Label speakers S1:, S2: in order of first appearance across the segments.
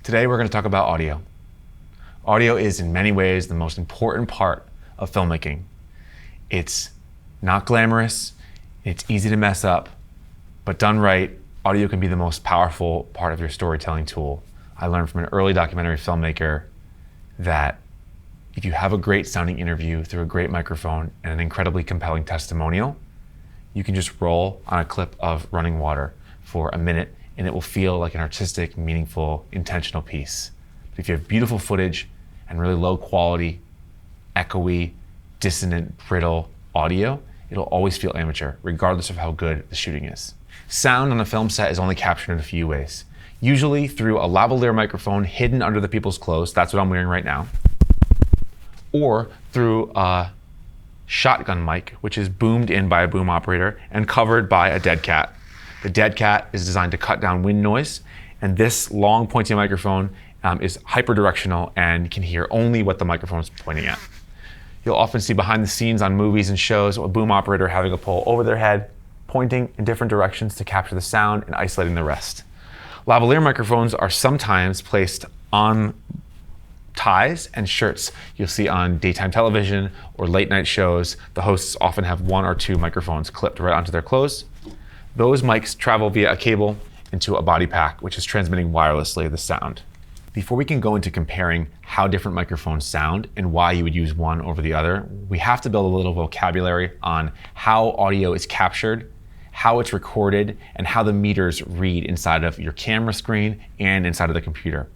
S1: Today we're going to talk about audio. Audio is in many ways the most important part of filmmaking. It's not glamorous, it's easy to mess up, but done right, audio can be the most powerful part of your storytelling tool. I learned from an early documentary filmmaker that if you have a great sounding interview through a great microphone and an incredibly compelling testimonial, you can just roll on a clip of running water for a minute and it will feel like an artistic, meaningful, intentional piece. But if you have beautiful footage and really low quality, echoey, dissonant, brittle audio, it'll always feel amateur, regardless of how good the shooting is. Sound on a film set is only captured in a few ways. Usually through a lavalier microphone hidden under the people's clothes, that's what I'm wearing right now, or through a shotgun mic, which is boomed in by a boom operator and covered by a dead cat. The dead cat is designed to cut down wind noise, and this long pointy microphone is hyperdirectional and can hear only what the microphone is pointing at. You'll often see behind the scenes on movies and shows a boom operator having a pole over their head, pointing in different directions to capture the sound and isolating the rest. Lavalier microphones are sometimes placed on ties and shirts you'll see on daytime television or late night shows. The hosts often have one or two microphones clipped right onto their clothes. Those mics travel via a cable into a body pack, which is transmitting wirelessly the sound. Before we can go into comparing how different microphones sound and why you would use one over the other, we have to build a little vocabulary on how audio is captured, how it's recorded, and how the meters read inside of your camera screen and inside of the computer.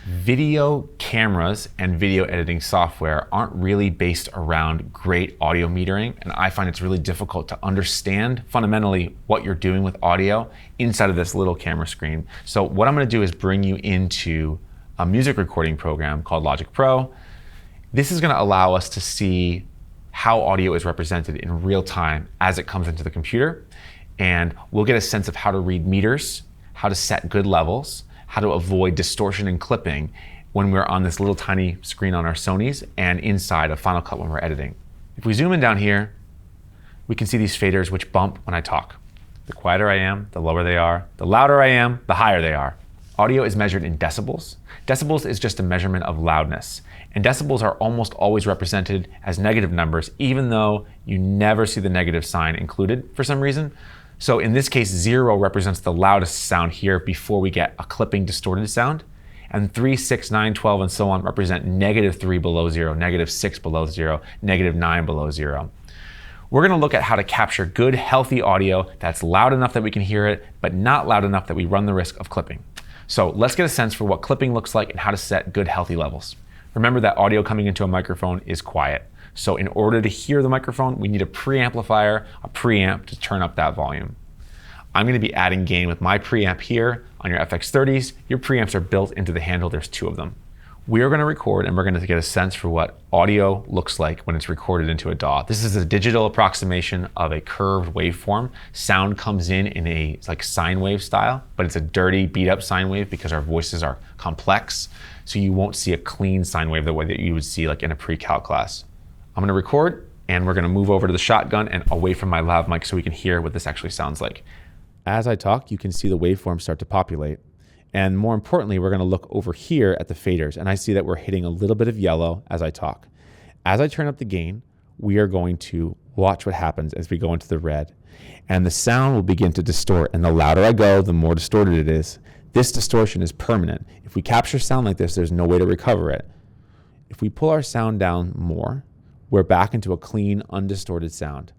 S1: Video cameras and video editing software aren't really based around great audio metering, and I find it's really difficult to understand fundamentally what you're doing with audio inside of this little camera screen. So what I'm going to do is bring you into a music recording program called Logic Pro. This is going to allow us to see how audio is represented in real time as it comes into the computer, and we'll get a sense of how to read meters, how to set good levels, how to avoid distortion and clipping when we're on this little tiny screen on our Sonys and inside of Final Cut when we're editing. If we zoom in down here, we can see these faders which bump when I talk. The quieter I am, the lower they are. The louder I am, the higher they are. Audio is measured in decibels. Decibels is just a measurement of loudness. And decibels are almost always represented as negative numbers, even though you never see the negative sign included for some reason. So in this case, 0 represents the loudest sound here before we get a clipping distorted sound. And 3, 6, 9, 12, and so on represent -3 below 0, -6 below 0, -9 below 0. We're going to look at how to capture good, healthy audio that's loud enough that we can hear it, but not loud enough that we run the risk of clipping. So let's get a sense for what clipping looks like and how to set good, healthy levels. Remember that audio coming into a microphone is quiet. So in order to hear the microphone, we need a preamplifier, a preamp to turn up that volume. I'm going to be adding gain with my preamp here on your FX30s. Your preamps are built into the handle. There's 2 of them. We're going to record and we're going to get a sense for what audio looks like when it's recorded into a DAW. This is a digital approximation of a curved waveform. Sound comes in a like sine wave style, but it's a dirty beat up sine wave because our voices are complex. So you won't see a clean sine wave the way that you would see like in a pre-calc class. I'm going to record and we're going to move over to the shotgun and away from my lav mic so we can hear what this actually sounds like. As I talk, you can see the waveform start to populate. And more importantly, we're going to look over here at the faders, and I see that we're hitting a little bit of yellow as I talk. As I turn up the gain, we are going to watch what happens as we go into the red. And the sound will begin to distort, and the louder I go, the more distorted it is. This distortion is permanent. If we capture sound like this, there's no way to recover it. If we pull our sound down more, we're back into a clean, undistorted sound.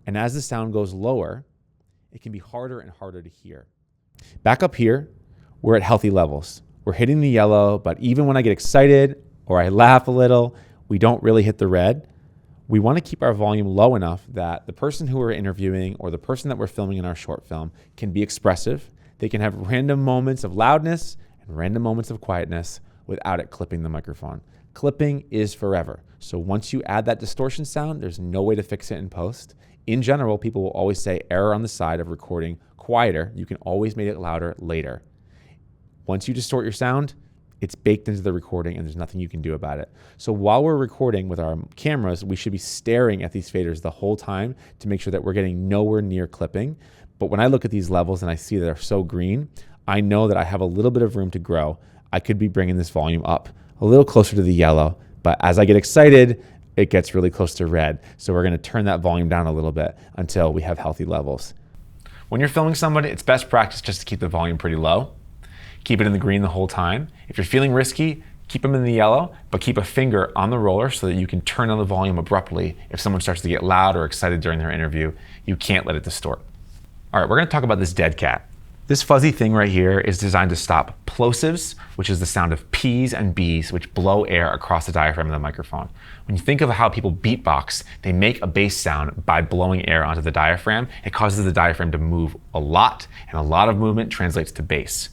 S1: And as the sound goes lower, it can be harder and harder to hear. Back up here, we're at healthy levels. We're hitting the yellow, but even when I get excited or I laugh a little, we don't really hit the red. We want to keep our volume low enough that the person who we're interviewing or the person that we're filming in our short film can be expressive. They can have random moments of loudness and random moments of quietness without it clipping the microphone. Clipping is forever. So once you add that distortion sound, there's no way to fix it in post. In general, people will always say error on the side of recording quieter. You can always make it louder later. Once you distort your sound, it's baked into the recording and there's nothing you can do about it. So while we're recording with our cameras, we should be staring at these faders the whole time to make sure that we're getting nowhere near clipping. But when I look at these levels and I see that they're so green, I know that I have a little bit of room to grow.
S2: I could be bringing this volume up a little closer to the yellow, but as I get excited, it gets really close to red. So we're gonna turn that volume down a little bit until we have healthy levels.
S1: When you're filming somebody, it's best practice just to keep the volume pretty low. Keep it in the green the whole time. If you're feeling risky, keep them in the yellow, but keep a finger on the roller so that you can turn on the volume abruptly if someone starts to get loud or excited during their interview. You can't let it distort. All right, we're gonna talk about this dead cat. This fuzzy thing right here is designed to stop plosives, which is the sound of P's and B's, which blow air across the diaphragm of the microphone. When you think of how people beatbox, they make a bass sound by blowing air onto the diaphragm. It causes the diaphragm to move a lot, and a lot of movement translates to bass.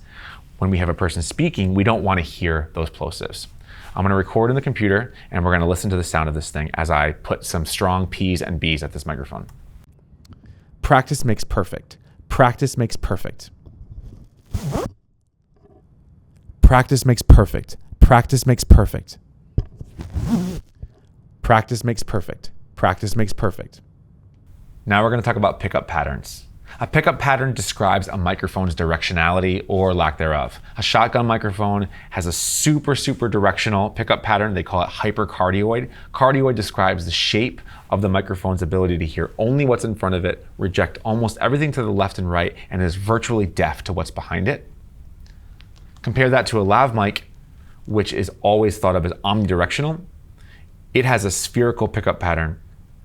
S1: When we have a person speaking, we don't want to hear those plosives. I'm gonna record in the computer, and we're gonna listen to the sound of this thing as I put some strong P's and B's at this microphone.
S2: Practice makes perfect. Practice makes perfect. Practice makes perfect. Practice makes perfect. Practice makes perfect. Practice makes perfect.
S1: Now we're going to talk about pickup patterns. A pickup pattern describes a microphone's directionality or lack thereof. A shotgun microphone has a super directional pickup pattern. They call it hypercardioid. Cardioid describes the shape of the microphone's ability to hear only what's in front of it, reject almost everything to the left and right, and is virtually deaf to what's behind it. Compare that to a lav mic, which is always thought of as omnidirectional. It has a spherical pickup pattern.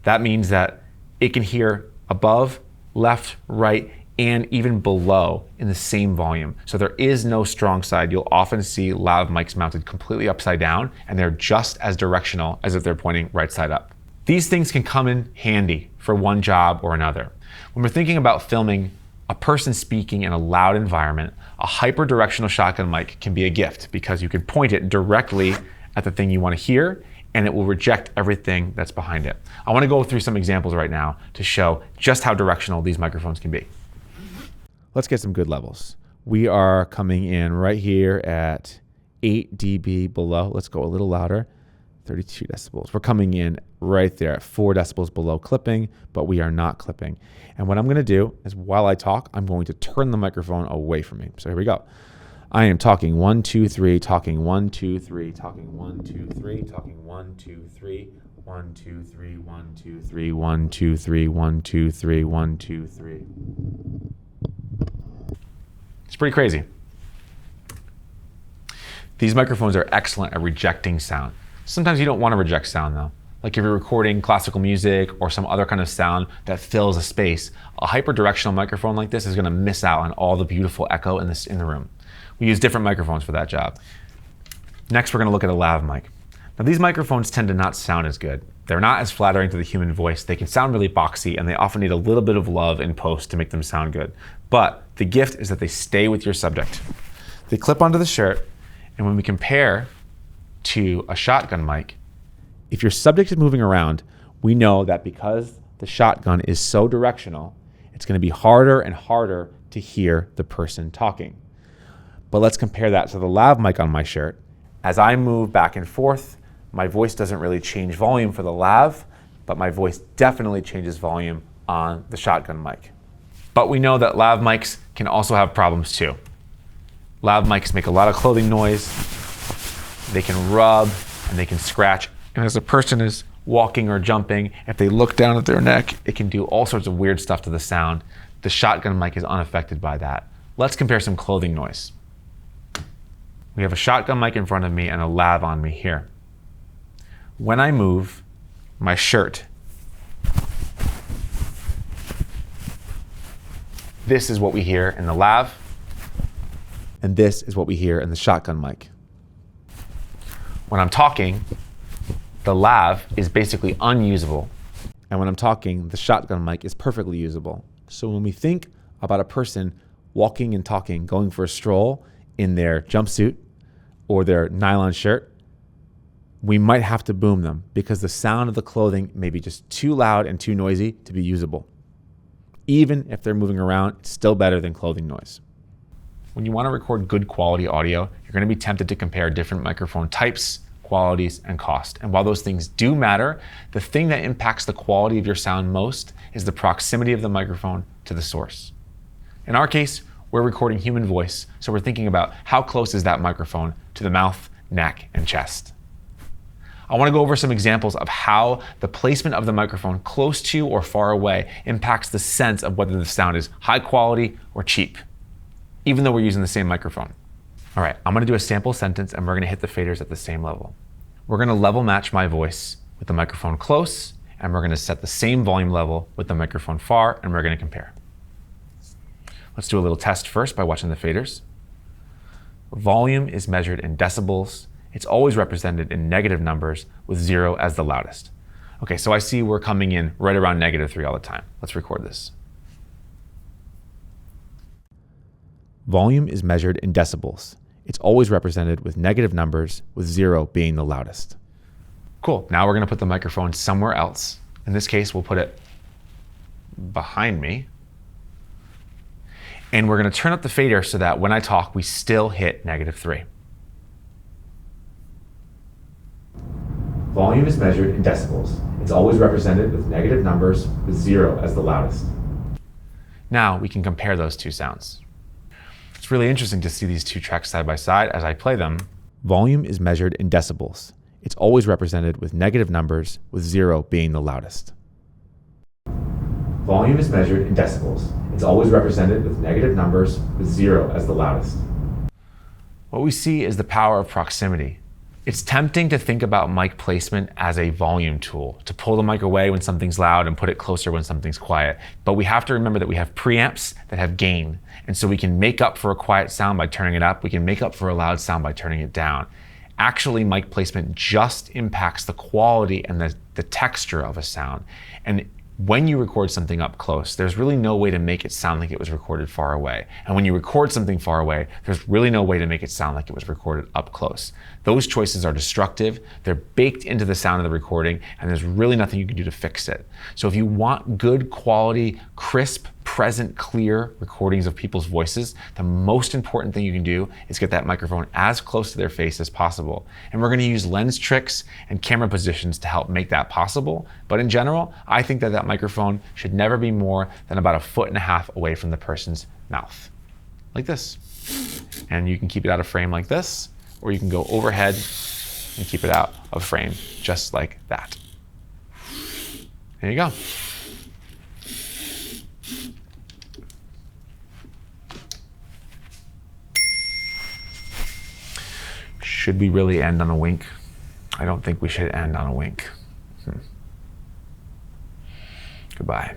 S1: That means that it can hear above, left, right, and even below in the same volume. So there is no strong side. You'll often see lav mics mounted completely upside down, and they're just as directional as if they're pointing right side up. These things can come in handy for one job or another. When we're thinking about filming a person speaking in a loud environment, a hyperdirectional shotgun mic can be a gift because you can point it directly at the thing you want to hear, and it will reject everything that's behind it. I want to go through some examples right now to show just how directional these microphones can be.
S2: Let's get some good levels. We are coming in right here at 8 dB below. Let's go a little louder, 32 decibels. We're coming in right there at 4 decibels below clipping, but we are not clipping. And what I'm going to do is while I talk, I'm going to turn the microphone away from me. So here we go. I am talking 1, 2, 3, talking 1, 2, 3, talking 1, 2, 3, talking 1, 2, 3, 1, 2, 3, 1, 2, 3, 1, 2, 3, 1, 2, 3, 1, 2, 3.
S1: It's pretty crazy. These microphones are excellent at rejecting sound. Sometimes you don't want to reject sound though. Like if you're recording classical music or some other kind of sound that fills a space, a hyperdirectional microphone like this is going to miss out on all the beautiful echo in the room. We use different microphones for that job. Next, we're going to look at a lav mic. Now these microphones tend to not sound as good. They're not as flattering to the human voice. They can sound really boxy, and they often need a little bit of love in post to make them sound good. But the gift is that they stay with your subject. They clip onto the shirt, and when we compare to a shotgun mic, if your subject is moving around, we know that because the shotgun is so directional, it's going to be harder and harder to hear the person talking. But let's compare that to the lav mic on my shirt. As I move back and forth, my voice doesn't really change volume for the lav, but my voice definitely changes volume on the shotgun mic. But we know that lav mics can also have problems too. Lav mics make a lot of clothing noise. They can rub and they can scratch. And as a person is walking or jumping, if they look down at their neck, it can do all sorts of weird stuff to the sound. The shotgun mic is unaffected by that. Let's compare some clothing noise. We have a shotgun mic in front of me and a lav on me here. When I move my shirt, this is what we hear in the lav, and this is what we hear in the shotgun mic. When I'm talking, the lav is basically unusable. And when I'm talking, the shotgun mic is perfectly usable. So when we think about a person walking and talking, going for a stroll in their jumpsuit or their nylon shirt, we might have to boom them because the sound of the clothing may be just too loud and too noisy to be usable. Even if they're moving around, it's still better than clothing noise. When you want to record good quality audio, you're going to be tempted to compare different microphone types, qualities, and cost. And while those things do matter, the thing that impacts the quality of your sound most is the proximity of the microphone to the source. In our case, we're recording human voice, so we're thinking about how close is that microphone to the mouth, neck, and chest. I want to go over some examples of how the placement of the microphone close to or far away impacts the sense of whether the sound is high quality or cheap, even though we're using the same microphone. All right, I'm going to do a sample sentence and we're going to hit the faders at the same level. We're going to level match my voice with the microphone close, and we're going to set the same volume level with the microphone far, and we're going to compare. Let's do a little test first by watching the faders. Volume is measured in decibels. It's always represented in negative numbers with 0 as the loudest. Okay, so I see we're coming in right around -3 all the time. Let's record this.
S2: Volume is measured in decibels. It's always represented with negative numbers, with 0 being the loudest.
S1: Cool. Now we're going to put the microphone somewhere else. In this case, we'll put it behind me. And we're going to turn up the fader so that when I talk, we still hit -3. Volume is measured in decibels. It's always represented with negative numbers, with 0 as the loudest. Now we can compare those two sounds. It's really interesting to see these two tracks side by side as I play them.
S2: Volume is measured in decibels. It's always represented with negative numbers, with 0 being the loudest.
S1: Volume is measured in decibels. It's always represented with negative numbers, with 0 as the loudest. What we see is the power of proximity. It's tempting to think about mic placement as a volume tool, to pull the mic away when something's loud and put it closer when something's quiet. But we have to remember that we have preamps that have gain. And so we can make up for a quiet sound by turning it up. We can make up for a loud sound by turning it down. Actually, mic placement just impacts the quality and the texture of a sound. And when you record something up close, there's really no way to make it sound like it was recorded far away. And when you record something far away, there's really no way to make it sound like it was recorded up close. Those choices are destructive, they're baked into the sound of the recording, and there's really nothing you can do to fix it. So if you want good quality, crisp, present, clear recordings of people's voices, the most important thing you can do is get that microphone as close to their face as possible. And we're going to use lens tricks and camera positions to help make that possible. But in general, I think that microphone should never be more than about 1.5 feet away from the person's mouth, like this. And you can keep it out of frame like this, or you can go overhead and keep it out of frame just like that. There you go. Should we really end on a wink? I don't think we should end on a wink. Goodbye.